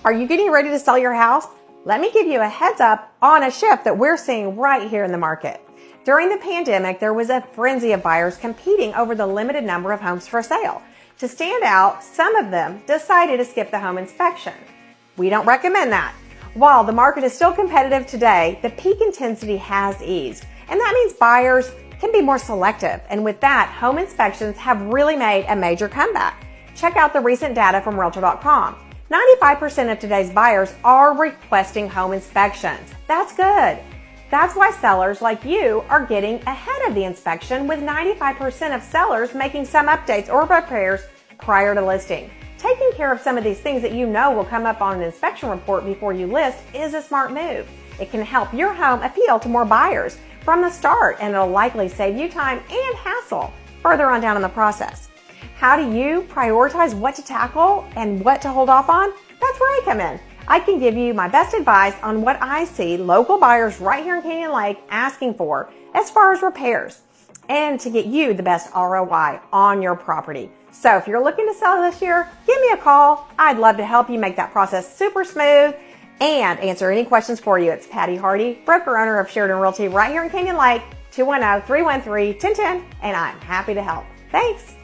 Are you getting ready to sell your house? Let me give you a heads up on a shift that we're seeing right here in the market. During the pandemic, there was a frenzy of buyers competing over the limited number of homes for sale. To stand out, some of them decided to skip the home inspection. We don't recommend that. While the market is still competitive today, the peak intensity has eased, and that means buyers can be more selective. And with that, home inspections have really made a major comeback. Check out the recent data from Realtor.com. 95% of today's buyers are requesting home inspections. That's good. That's why sellers like you are getting ahead of the inspection, with 95% of sellers making some updates or repairs prior to listing. Taking care of some of these things that you know will come up on an inspection report before you list is a smart move. It can help your home appeal to more buyers from the start, and it'll likely save you time and hassle further on down in the process. How do you prioritize what to tackle and what to hold off on? That's where I come in. I can give you my best advice on what I see local buyers right here in Canyon Lake asking for as far as repairs, and to get you the best ROI on your property. So if you're looking to sell this year, give me a call. I'd love to help you make that process super smooth and answer any questions for you. It's Patty Hardy, broker owner of Sheridan Realty right here in Canyon Lake, 210-313-1010, and I'm happy to help. Thanks.